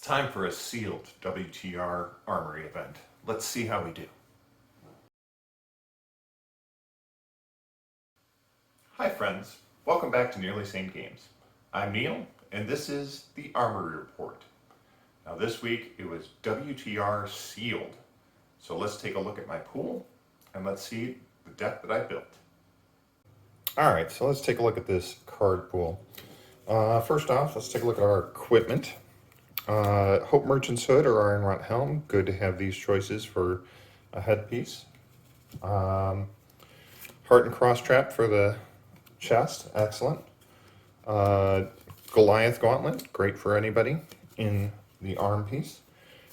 It's time for a sealed WTR Armory event. Let's see how we do. Hi friends, welcome back to Nearly Sane Games. I'm Neil, and this is the Armory Report. Now this week it was WTR sealed. So let's take a look at my pool, and let's see the deck that I built. Alright, so let's take a look at this card pool. First off, let's take a look at our equipment. Hope Merchant's Hood or Iron Rot Helm, good to have these choices for a headpiece. Heart and Cross Trap for the chest, excellent. Goliath Gauntlet, great for anybody in the arm piece.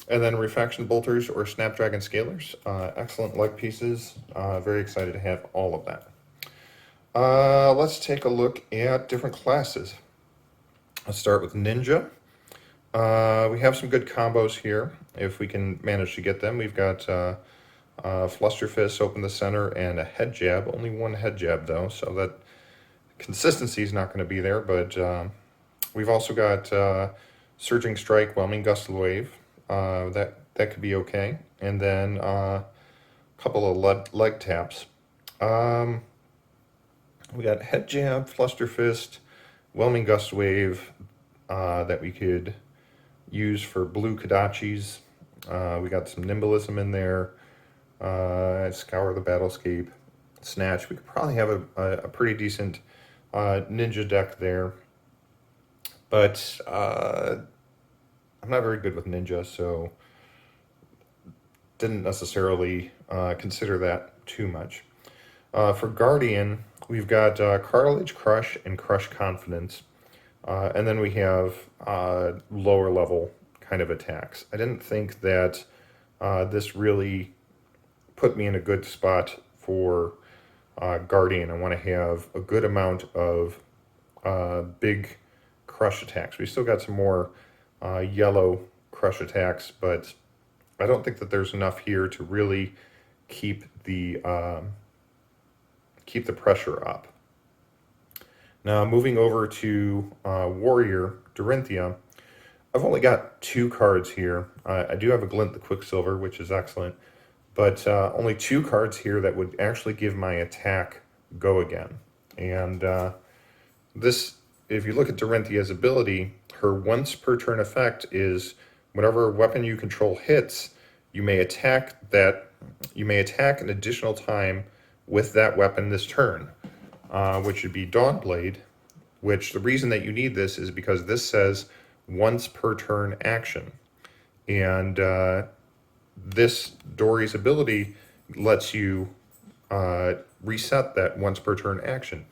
And then Refraction Bolters or Snapdragon Scalers, excellent leg pieces. Very excited to have all of that. Let's take a look at different classes. Let's start with Ninja. We have some good combos here, if we can manage to get them. We've got Fluster Fist, Open the Center, and a Head Jab. Only one Head Jab, though, so that consistency is not going to be there. But we've also got Surging Strike, Whelming Gust of Wave. That could be okay. And then a couple of leg taps. We got Head Jab, Fluster Fist, Whelming Gust Wave that we could use for blue Kodachis. We got some Nimblism in there. Scour the Battlescape, Snatch. We could probably have a pretty decent ninja deck there. But I'm not very good with ninja, so didn't necessarily consider that too much. For Guardian, we've got Cartilage, Crush, and Crush Confidence. And then we have lower level kind of attacks. I didn't think that this really put me in a good spot for Guardian. I want to have a good amount of big crush attacks. We still got some more yellow crush attacks, but I don't think that there's enough here to really keep the pressure up. Now, moving over to Warrior, Darynthia, I've only got 2 cards here. I do have a Glint the Quicksilver, which is excellent, but only 2 cards here that would actually give my attack go again. And this, if you look at Darynthia's ability, her once per turn effect is whenever a weapon you control hits, you may attack an additional time with that weapon this turn. Which would be Dawnblade, which the reason that you need this is because this says once per turn action. And this Dory's ability lets you reset that once per turn action.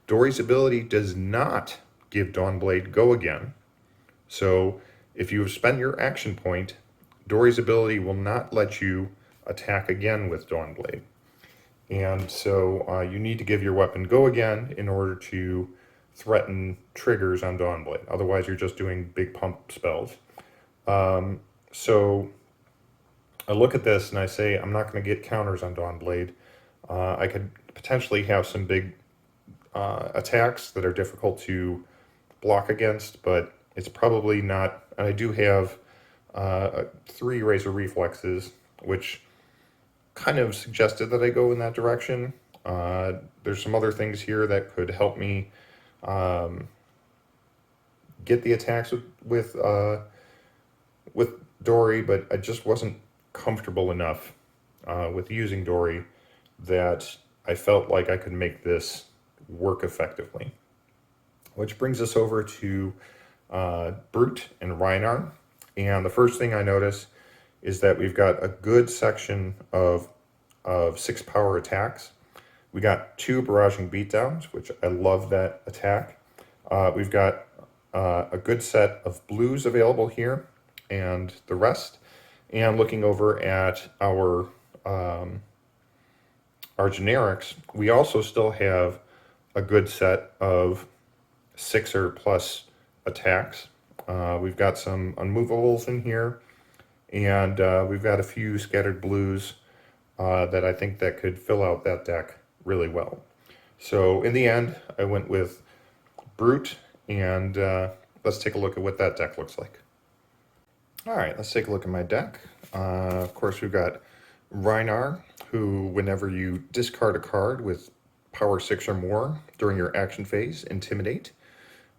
Dory's ability does not give Dawnblade go again. So if you have spent your action point, Dory's ability will not let you attack again with Dawnblade. And so you need to give your weapon go again in order to threaten triggers on Dawnblade. Otherwise, you're just doing big pump spells. So I look at this and I say, I'm not going to get counters on Dawnblade. I could potentially have some big attacks that are difficult to block against, but it's probably not. And I do have 3 Razor Reflexes, which kind of suggested that I go in that direction. There's some other things here that could help me get the attacks with Dory, but I just wasn't comfortable enough with using Dory that I felt like I could make this work effectively. Which brings us over to Brute and Rhino. And the first thing I notice is that we've got a good section of 6 power attacks. We got 2 barraging beatdowns, which I love that attack. We've got a good set of blues available here, and the rest. And looking over at our generics, we also still have a good set of 6-er plus attacks. We've got some unmovables in here. And we've got a few scattered blues that I think that could fill out that deck really well. So in the end, I went with Brute, and let's take a look at what that deck looks like. All right, let's take a look at my deck. Of course, we've got Rhino, who, whenever you discard a card with power 6 or more during your action phase, Intimidate.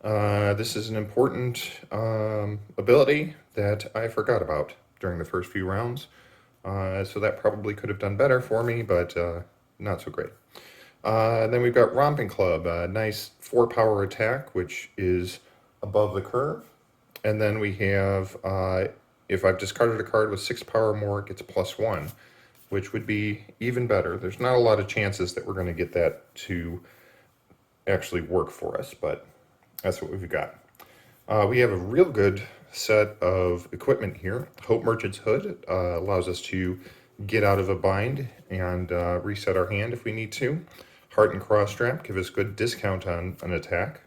This is an important ability that I forgot about during the first few rounds. So that probably could have done better for me, but not so great. Then we've got Romping Club, a nice 4 power attack, which is above the curve. And then we have, if I've discarded a card with 6 power or more, it gets +1, which would be even better. There's not a lot of chances that we're going to get that to actually work for us, but that's what we've got. We have a real good set of equipment here. Hope Merchant's Hood allows us to get out of a bind and reset our hand if we need to. Heart and Cross Strap give us good discount on an attack.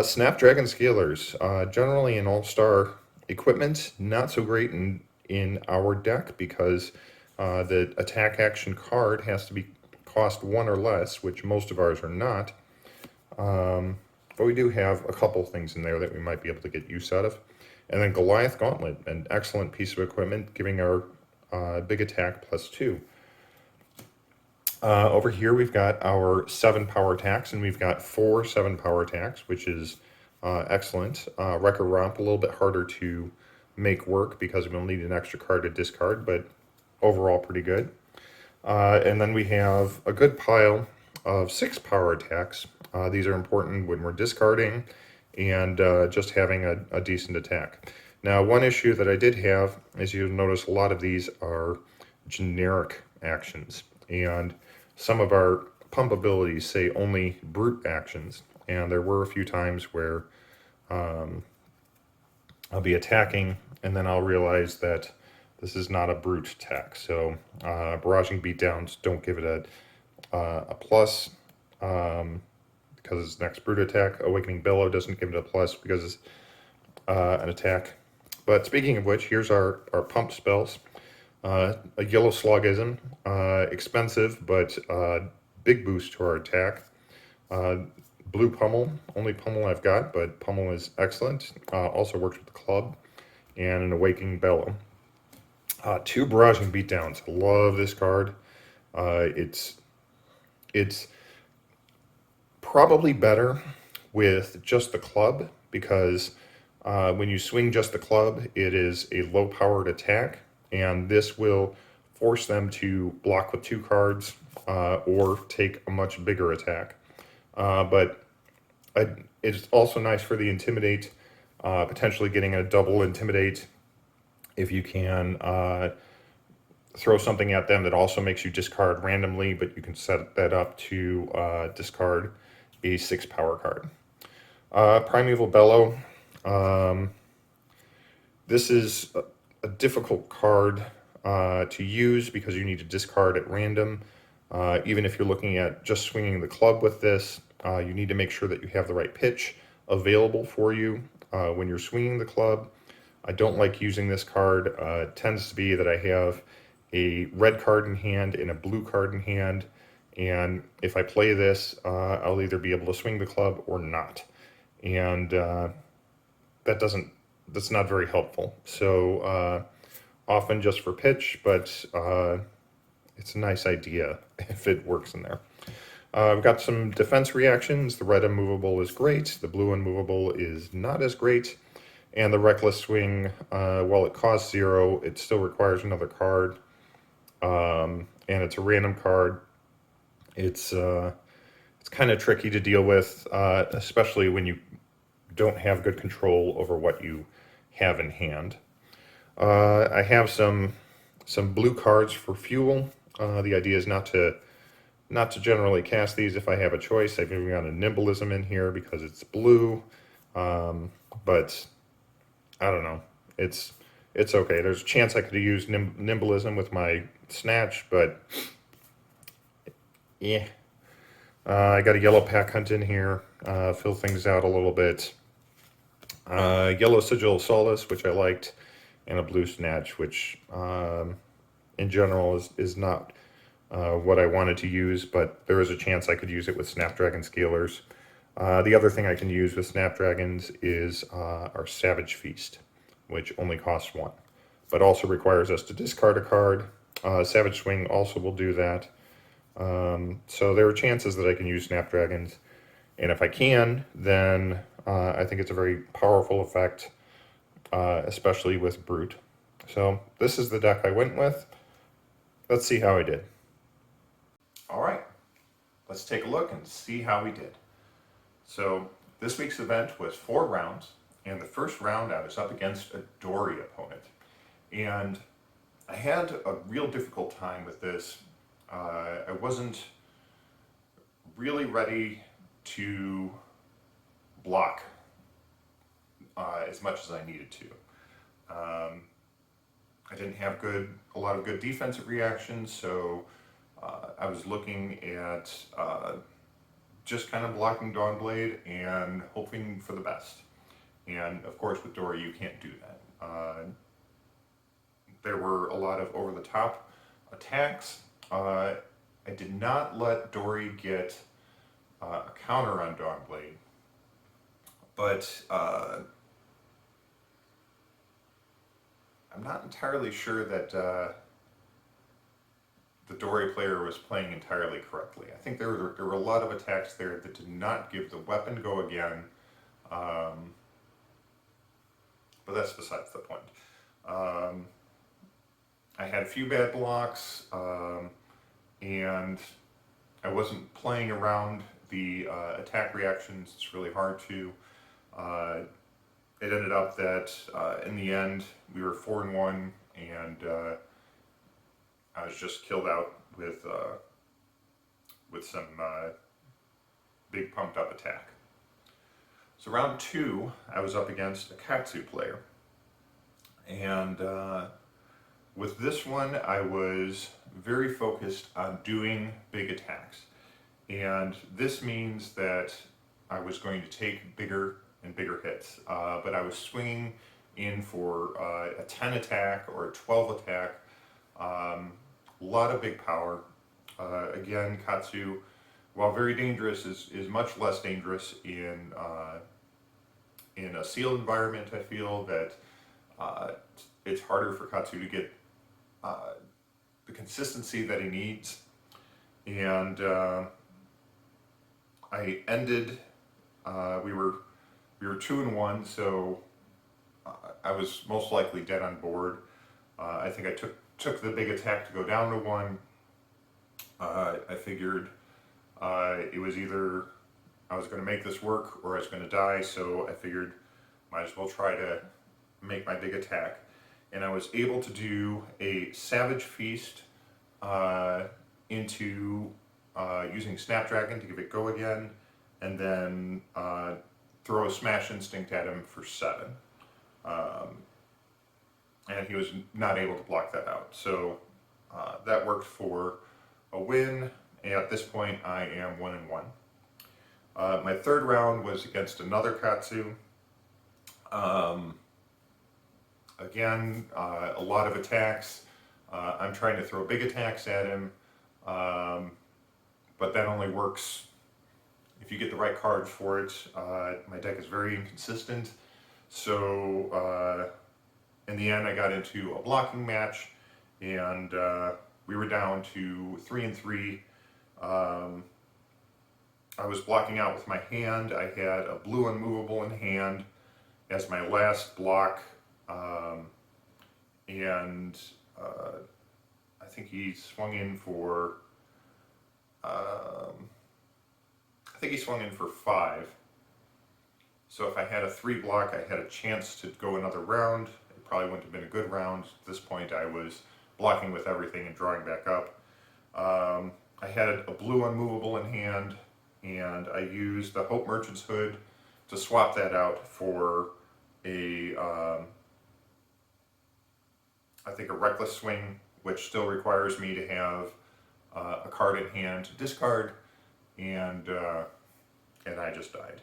Snapdragon Scalers, generally an all-star equipment, not so great in our deck because the attack action card has to be cost 1 or less, which most of ours are not. But we do have a couple things in there that we might be able to get use out of. And then Goliath Gauntlet, an excellent piece of equipment, giving our big attack +2. Over here we've got our 7 power attacks, and we've got 4 7 power attacks, which is excellent. Wrecker Romp, a little bit harder to make work because we'll need an extra card to discard, but overall pretty good. And then we have a good pile of 6 power attacks. These are important when we're discarding and just having a decent attack. Now, one issue that I did have is you'll notice a lot of these are generic actions, and some of our pump abilities say only brute actions, and there were a few times where I'll be attacking and then I'll realize that this is not a brute attack. So barraging beatdowns don't give it a plus because it's next brute attack. Awakening Bellow doesn't give it a plus because it's an attack. But speaking of which, here's our pump spells. A Yellow Slogism, expensive, but big boost to our attack. Blue Pummel, only Pummel I've got, but Pummel is excellent. Also works with the club. And an Awakening Bellow. 2 Barraging Beatdowns. Love this card. It's probably better with just the club because when you swing just the club, it is a low-powered attack, and this will force them to block with 2 cards or take a much bigger attack. But it's also nice for the Intimidate, potentially getting a double Intimidate if you can throw something at them that also makes you discard randomly, but you can set that up to discard a 6 power card. Primeval Bellow. This is a difficult card to use because you need to discard at random. Even if you're looking at just swinging the club with this, you need to make sure that you have the right pitch available for you when you're swinging the club. I don't like using this card. It tends to be that I have a red card in hand and a blue card in hand, and if I play this, I'll either be able to swing the club or not, and that's not very helpful. So often just for pitch, but it's a nice idea if it works in there. We've got some defense reactions. The red unmovable is great. The blue unmovable is not as great. And the Reckless Swing, while it costs 0, it still requires another card. And it's a random card. It's kind of tricky to deal with, especially when you don't have good control over what you have in hand. I have some blue cards for fuel. The idea is not to generally cast these if I have a choice. I've even got a Nimblism in here because it's blue, but I don't know. It's okay. There's a chance I could use Nimblism with my Snatch, but yeah. I got a Yellow Pack Hunt in here, fill things out a little bit. Yellow Sigil of Solace, which I liked, and a blue Snatch, which in general is not what I wanted to use, but there is a chance I could use it with Snapdragon Scalers. The other thing I can use with Snapdragons is our Savage Feast. which only costs 1, but also requires us to discard a card. Savage Swing also will do that. So there are chances that I can use Snapdragons, and if I can, then I think it's a very powerful effect, especially with Brute. So this is the deck I went with. Let's see how I did. All right, let's take a look and see how we did. So this week's event was 4 rounds, and the first round I was up against a Dory opponent. And I had a real difficult time with this. I wasn't really ready to block as much as I needed to. I didn't have a lot of good defensive reactions, so I was looking at just kind of blocking Dawnblade and hoping for the best. And of course with Dory you can't do that. There were a lot of over-the-top attacks. I did not let Dory get a counter on Dawnblade, but I'm not entirely sure that the Dory player was playing entirely correctly. I think there were a lot of attacks there that did not give the weapon go again, but that's besides the point. I had a few bad blocks, and I wasn't playing around the attack reactions. It's really hard to. It ended up that in the end we were 4-1, and I was just killed out with some big pumped up attack. So round 2, I was up against a Katsu player, and with this one I was very focused on doing big attacks, and this means that I was going to take bigger and bigger hits, but I was swinging in for a 10 attack or a 12 attack. A lot of big power. Again, Katsu, while very dangerous, is much less dangerous in a sealed environment. I feel that it's harder for Katsu to get the consistency that he needs, and I ended. We were 2-1, so I was most likely dead on board. I think I took the big attack to go down to 1. I figured it was either I was going to make this work or I was going to die, so I figured might as well try to make my big attack. And I was able to do a Savage Feast into using Snapdragon to give it go again, and then throw a Smash Instinct at him for 7. And he was not able to block that out. So that worked for a win, and at this point I am 1-1. My third round was against another Katsu. Again, a lot of attacks. I'm trying to throw big attacks at him, but that only works if you get the right cards for it. My deck is very inconsistent, so in the end I got into a blocking match, and we were down to 3-3. I was blocking out with my hand. I had a blue unmovable in hand as my last block, and I think he swung in for 5. So if I had a 3 block, I had a chance to go another round. It probably wouldn't have been a good round. At this point I was blocking with everything and drawing back up. I had a blue unmovable in hand, and I used the Hope Merchant's Hood to swap that out for a I think a Reckless Swing, which still requires me to have a card in hand to discard, and I just died.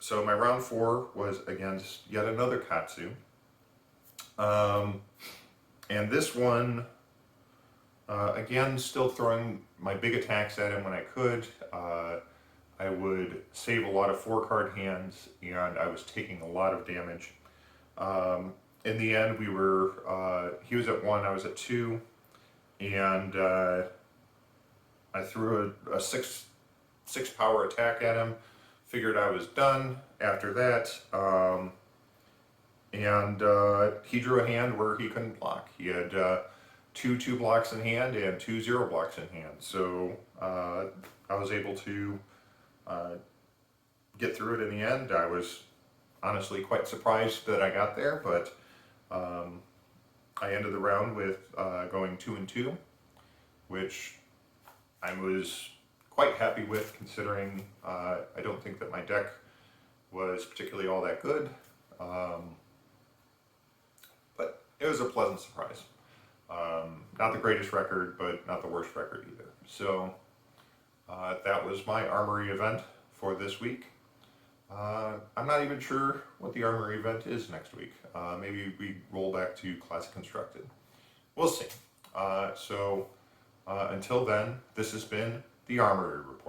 So my round 4 was against yet another Katsu, and this one, again, still throwing my big attacks at him when I could. I would save a lot of 4-card hands, and I was taking a lot of damage. In the end, we were, he was at 1, I was at 2, and I threw a 6 power attack at him, figured I was done after that, and he drew a hand where he couldn't block. He had 2 blocks in hand and 2 0 blocks in hand, so I was able to get through it in the end. I was honestly quite surprised that I got there, but I ended the round with going 2 and 2, which I was quite happy with, considering I don't think that my deck was particularly all that good, but it was a pleasant surprise. Not the greatest record, but not the worst record either. So that was my Armory event for this week. I'm not even sure what the Armory event is next week. Maybe we roll back to Classic Constructed. We'll see. Until then, this has been the Armory Report.